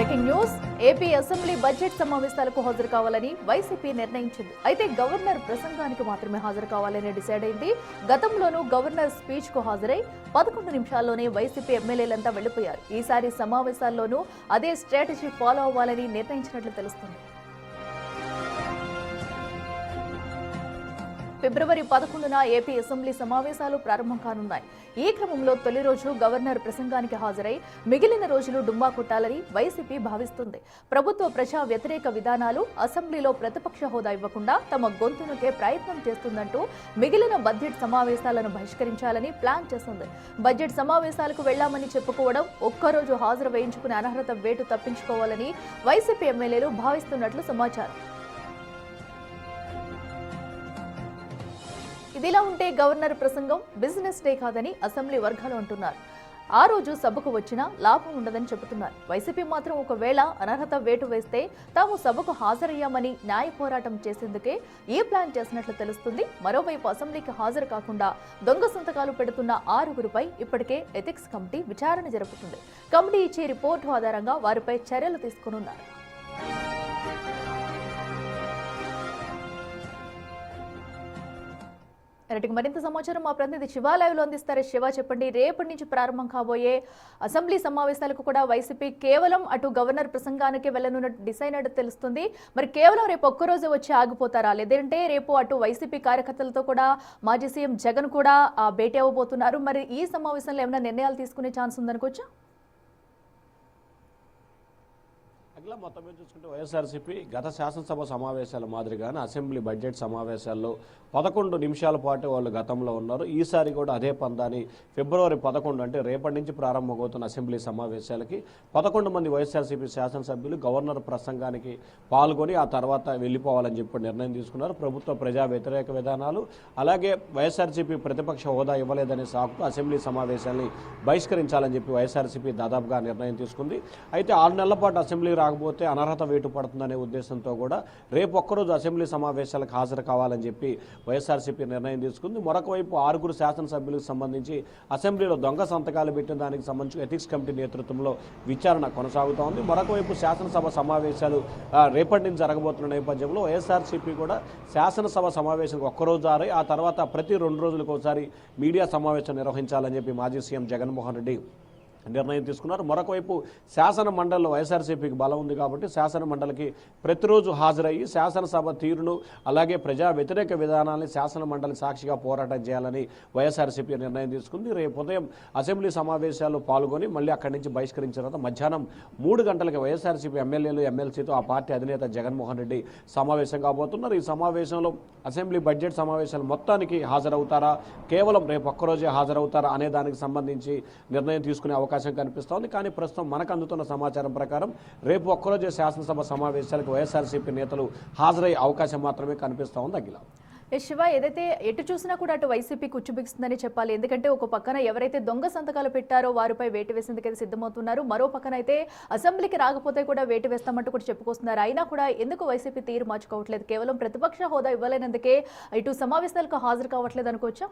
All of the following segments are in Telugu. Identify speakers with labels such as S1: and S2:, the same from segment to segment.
S1: Breaking news AP assembly budget సమావేశాలకు హాజరు కావాలని వైసీపీ నిర్ణయించింది. అయితే గవర్నర్ ప్రసంగానికి మాత్రమే హాజరు కావాలని డిసైడ్ అయింది. గతంలోనూ గవర్నర్ స్పీచ్ కు హాజరై 11 నిమిషాల్లోనే వైసీపీ ఎమ్మెల్యేలంతా వెళ్లిపోయారు. ఈసారి సమావేశాల్లోనూ అదే స్ట్రాటజీ ఫాలో అవ్వాలని నిర్ణయించినట్లు తెలుస్తుంది. ఫిబ్రవరి 11న ఏపీ అసెంబ్లీ సమావేశాలు ప్రారంభం కానున్నాయి. ఈ క్రమంలో తొలి రోజు గవర్నర్ ప్రసంగానికి హాజరై మిగిలిన రోజులు డుమ్మా కొట్టాలని వైసీపీ భావిస్తుంది. ప్రభుత్వ ప్రజా వ్యతిరేక విధానాలు, అసెంబ్లీలో ప్రతిపక్ష హోదా ఇవ్వకుండా తమ గొంతునకే ప్రయత్నం చేస్తుందంటూ మిగిలిన బడ్జెట్ సమావేశాలను బహిష్కరించాలని ప్లాన్ చేస్తుంది. బడ్జెట్ సమావేశాలకు వెళ్లామని చెప్పుకోవడం, ఒక్కరోజు హాజరు వేయించుకునే అనర్హత వేటు తప్పించుకోవాలని వైసీపీ ఎమ్మెల్యేలు భావిస్తున్నట్లు సమాచారం. ఇదిలా ఉంటే గవర్నర్ ప్రసంగం బిజినెస్ డే కాదని అసెంబ్లీ వర్గాలు అంటున్నారు. ఆ రోజు సభకు వచ్చినా లాభం ఉండదని చెబుతున్నారు. వైసీపీ మాత్రం ఒకవేళ అనర్హత వేటు వేస్తే తాము సభకు హాజరయ్యామని న్యాయ పోరాటం చేసేందుకే ఈ ప్లాన్ చేసినట్లు తెలుస్తుంది. మరోవైపు అసెంబ్లీకి హాజరు కాకుండా దొంగ సంతకాలు పెడుతున్న 6గురిపై ఇప్పటికే ఎథిక్స్ కమిటీ విచారణ జరుపుతుంది. కమిటీ ఇచ్చే రిపోర్టు ఆధారంగా వారిపై చర్యలు తీసుకున్నారు. మరింత సమాచారం మా ప్రతినిధి శివ లైవ్ లో అందిస్తారు. శివ, చెప్పండి, రేపటి నుంచి ప్రారంభం కాబోయే అసెంబ్లీ సమావేశాలకు కూడా వైసీపీ కేవలం అటు గవర్నర్ ప్రసంగానికి వెళ్లనున్నట్టు డిసైడ్ అయినట్టు తెలుస్తుంది. మరి కేవలం రేపు ఒక్కరోజు వచ్చి ఆగిపోతారా, లేదంటే రేపు అటు వైసీపీ కార్యకర్తలతో కూడా మాజీ సీఎం జగన్ కూడా భేటీ అవ్వబోతున్నారు. మరి ఈ సమావేశంలో ఏమైనా నిర్ణయాలు తీసుకునే ఛాన్స్ ఉందనుకోవచ్చా?
S2: మొత్తం మీద చూసుకుంటే వైఎస్ఆర్సీపీ గత శాసనసభ సమావేశాల మాదిరిగానే అసెంబ్లీ బడ్జెట్ సమావేశాల్లో 11 నిమిషాల పాటు వాళ్ళు గతంలో ఉన్నారు. ఈసారి కూడా అదే పందాన్ని ఫిబ్రవరి 11 అంటే రేపటి నుంచి ప్రారంభమవుతున్న అసెంబ్లీ సమావేశాలకి 11 మంది వైఎస్ఆర్సీపీ శాసనసభ్యులు గవర్నర్ ప్రసంగానికి పాల్గొని ఆ తర్వాత వెళ్ళిపోవాలని చెప్పి నిర్ణయం తీసుకున్నారు. ప్రభుత్వ ప్రజా వ్యతిరేక విధానాలు, అలాగే వైఎస్ఆర్సీపీ ప్రతిపక్ష హోదా ఇవ్వలేదనే సాకుతో అసెంబ్లీ సమావేశాన్ని బహిష్కరించాలని చెప్పి వైఎస్ఆర్సీపీ దాదాపుగా నిర్ణయం తీసుకుంది. అయితే 6 నెలల పాటు అసెంబ్లీ రాకపోతే అనర్హత వేటు పడుతుందనే ఉద్దేశంతో కూడా రేపు ఒక్కరోజు అసెంబ్లీ సమావేశాలకు హాజరు కావాలని చెప్పి వైఎస్ఆర్సీపీ నిర్ణయం తీసుకుంది. మరొక వైపు 6 శాసనసభ్యులకు సంబంధించి అసెంబ్లీలో దొంగ సంతకాలు పెట్టిన దానికి సంబంధించి ఎథిక్స్ కమిటీ నేతృత్వంలో విచారణ కొనసాగుతూ ఉంది. మరొక వైపు శాసనసభ సమావేశాలు రేపటి నుంచి జరగబోతున్న నేపథ్యంలో వైఎస్ఆర్సీపీ కూడా శాసనసభ సమావేశానికి ఒక్కరోజు ఆ తర్వాత ప్రతి 2 రోజులకు ఒకసారి మీడియా సమావేశం నిర్వహించాలని చెప్పి మాజీ సీఎం జగన్మోహన్ రెడ్డి నిర్ణయం తీసుకున్నారు. మరొక వైపు శాసన మండలిలో వైఎస్ఆర్సీపీకి బలం ఉంది కాబట్టి శాసన మండలికి ప్రతిరోజు హాజరయ్యి శాసనసభ తీరును, అలాగే ప్రజా వ్యతిరేక విధానాన్ని శాసన మండలి సాక్షిగా పోరాటం చేయాలని వైఎస్ఆర్సీపీ నిర్ణయం తీసుకుంది. రేపు ఉదయం అసెంబ్లీ సమావేశాల్లో పాల్గొని మళ్ళీ అక్కడి నుంచి బహిష్కరించిన తర్వాత మధ్యాహ్నం 3 గంటలకి వైఎస్ఆర్సీపీ ఎమ్మెల్యేలు, ఎమ్మెల్సీతో ఆ పార్టీ అధినేత జగన్మోహన్ రెడ్డి సమావేశం కాబోతున్నారు. ఈ సమావేశంలో అసెంబ్లీ బడ్జెట్ సమావేశాలు మొత్తానికి హాజరవుతారా, కేవలం రేపు ఒక్కరోజే హాజరవుతారా అనే దానికి సంబంధించి నిర్ణయం తీసుకునే అవకాశం కనిపిస్తోంది. కానీ ప్రస్తుతం మనకు అందుతున్న సమాచారం ప్రకారం రేపు ఒక్కరోజే శాసనసభ సమావేశాలకు వైఎస్ఆర్సీపీ నేతలు హాజరయ్యే అవకాశం మాత్రమే కనిపిస్తూ ఉంది. అఖిల,
S1: శివ, ఏదైతే ఎటు చూసినా కూడా అటు వైసీపీ కుచ్చుబిగిస్తుందని చెప్పాలి. ఎందుకంటే ఒక పక్కన ఎవరైతే దొంగ సంతకాలు పెట్టారో వారిపై వేటు వేసేందుకైతే సిద్ధమవుతున్నారు. మరో పక్కన అయితే అసెంబ్లీకి రాకపోతే కూడా వేటు వేస్తామంటూ కూడా చెప్పుకొస్తున్నారు. అయినా కూడా ఎందుకు వైసీపీ తీరు మార్చుకోవట్లేదు? కేవలం ప్రతిపక్ష హోదా ఇవ్వలేనందుకే ఇటు సమావేశాలకు హాజరు కావట్లేదు అనుకోవచ్చా?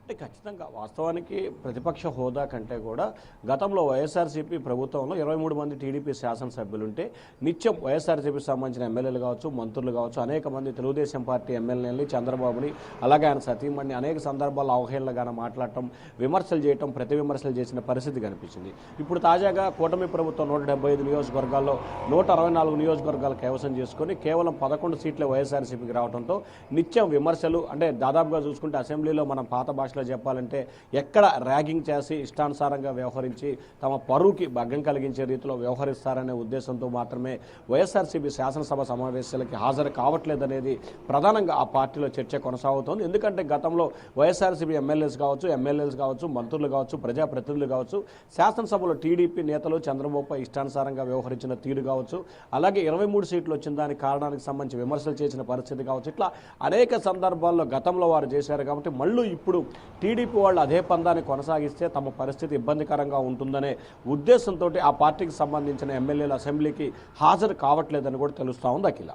S2: అంటే ఖచ్చితంగా వాస్తవానికి ప్రతిపక్ష హోదా కంటే కూడా గతంలో వైఎస్ఆర్సీపీ ప్రభుత్వంలో 23 మంది టీడీపీ శాసనసభ్యులుంటే నిత్యం వైఎస్ఆర్సీపీకి సంబంధించిన ఎమ్మెల్యేలు కావచ్చు, మంత్రులు కావచ్చు, అనేక మంది తెలుగుదేశం పార్టీ ఎమ్మెల్యేలని, చంద్రబాబుని, అలాగే ఆయన సతీమణిని అనేక సందర్భాల్లో అవహేళనగానే మాట్లాడటం, విమర్శలు చేయటం, ప్రతి విమర్శలు చేసిన పరిస్థితి కనిపించింది. ఇప్పుడు తాజాగా కూటమి ప్రభుత్వం 175 నియోజకవర్గాల్లో 164 నియోజకవర్గాలు కైవసం చేసుకొని కేవలం 11 సీట్లే వైఎస్ఆర్సీపీకి రావడంతో నిత్యం విమర్శలు, అంటే దాదాపుగా చూసుకుంటే అసెంబ్లీలో మనం పాత భాష చెప్పాలంటే ఎక్కడ ర్యాగింగ్ చేసి ఇష్టానుసారంగా వ్యవహరించి తమ పరువుకి భంగం కలిగించే రీతిలో వ్యవహరిస్తారనే ఉద్దేశంతో మాత్రమే వైఎస్ఆర్సీపీ శాసనసభ సమావేశాలకి హాజరు కావట్లేదనేది ప్రధానంగా ఆ పార్టీలో చర్చ కొనసాగుతోంది. ఎందుకంటే గతంలో వైఎస్ఆర్సీపీ ఎమ్మెల్యేలు కావచ్చు, మంత్రులు కావచ్చు, ప్రజాప్రతినిధులు కావచ్చు, శాసనసభలో టీడీపీ నేతలు చంద్రబాబుపై ఇష్టానుసారంగా వ్యవహరించిన తీరు కావచ్చు, అలాగే 23 సీట్లు వచ్చిన దానికి కారణానికి సంబంధించి విమర్శలు చేసిన పరిస్థితి కావచ్చు, ఇట్లా అనేక సందర్భాల్లో గతంలో వారు చేశారు. కాబట్టి మళ్ళీ ఇప్పుడు టీడీపీ వాళ్ళు అదే పందాన్ని కొనసాగిస్తే తమ పరిస్థితి ఇబ్బందికరంగా ఉంటుందనే ఉద్దేశంతో ఆ పార్టీకి సంబంధించిన ఎమ్మెల్యేలు అసెంబ్లీకి హాజరు కావట్లేదని కూడా తెలుస్తూ ఉంది. అఖిల,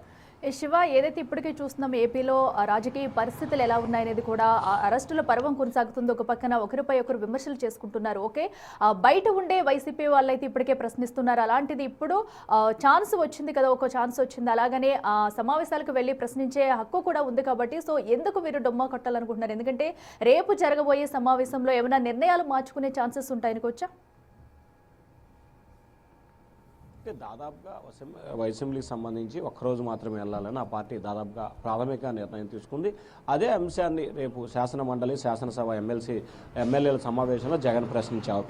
S1: ఏ శివ, ఏదైతే ఇప్పటికే చూస్తున్నాం ఏపీలో రాజకీయ పరిస్థితులు ఎలా ఉన్నాయనేది కూడా అరెస్టుల పర్వం కొనసాగుతుంది. ఒక పక్కన ఒకరిపై ఒకరు విమర్శలు చేసుకుంటున్నారు. ఓకే, బయట ఉండే వైసీపీ వాళ్ళైతే ఇప్పటికే ప్రశ్నిస్తున్నారు. అలాంటిది ఇప్పుడు ఛాన్స్ వచ్చింది కదా, ఒక ఛాన్స్ వచ్చింది. అలాగనే సమావేశాలకు వెళ్ళి ప్రశ్నించే హక్కు కూడా ఉంది కాబట్టి సో ఎందుకు మీరు డొమ్మా కొట్టాలనుకుంటున్నారు? ఎందుకంటే రేపు జరగబోయే సమావేశంలో ఏమైనా నిర్ణయాలు మార్చుకునే ఛాన్సెస్ ఉంటాయనుకోవచ్చా?
S2: అంటే దాదాపుగా అసెంబ్లీకి సంబంధించి ఒక్కరోజు మాత్రమే వెళ్ళాలని ఆ పార్టీ దాదాపుగా ప్రాథమిక నిర్ణయం తీసుకుంది. అదే అంశాన్ని రేపు శాసన మండలి, శాసనసభ, ఎమ్మెల్యేల సమావేశంలో జగన్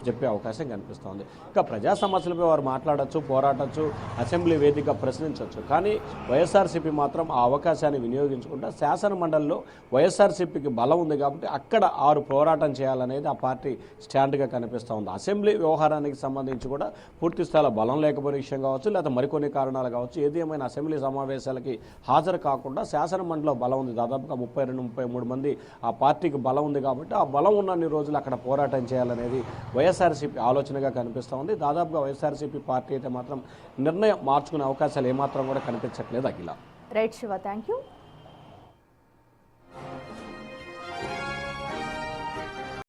S2: చెప్పే అవకాశం కనిపిస్తోంది. ఇంకా ప్రజా సమస్యలపై వారు మాట్లాడచ్చు, పోరాడచ్చు, అసెంబ్లీ వేదిక ప్రశ్నించవచ్చు. కానీ వైఎస్ఆర్సీపీ మాత్రం ఆ అవకాశాన్ని వినియోగించకుండా శాసన మండలిలో వైఎస్ఆర్సీపీకి బలం ఉంది కాబట్టి అక్కడ పోరాటం చేయాలనేది ఆ పార్టీ స్టాండ్గా కనిపిస్తోంది. అసెంబ్లీ వ్యవహారానికి సంబంధించి కూడా పూర్తి స్థాయిలో బలం లేకపోయిన విషయం కావచ్చు, లేదా మరికొన్ని కారణాలు కావచ్చు, ఏది ఏమైనా అసెంబ్లీ సమావేశాలకి హాజరు కాకుండా శాసన మండలిలో బలం ఉంది. దాదాపుగా 32-33 మంది ఆ పార్టీకి బలం ఉంది కాబట్టి ఆ బలం ఉన్నన్ని రోజులు అక్కడ పోరాటం చేయాలనేది వైఎస్ఆర్సీపీ ఆలోచనగా కనిపిస్తూ ఉంది. దాదాపుగా వైఎస్ఆర్సీపీ పార్టీ అయితే మాత్రం నిర్ణయం మార్చుకునే అవకాశాలు ఏమాత్రం కూడా కనిపించట్లేదు. Akhila.
S1: Right Shiva, thank you.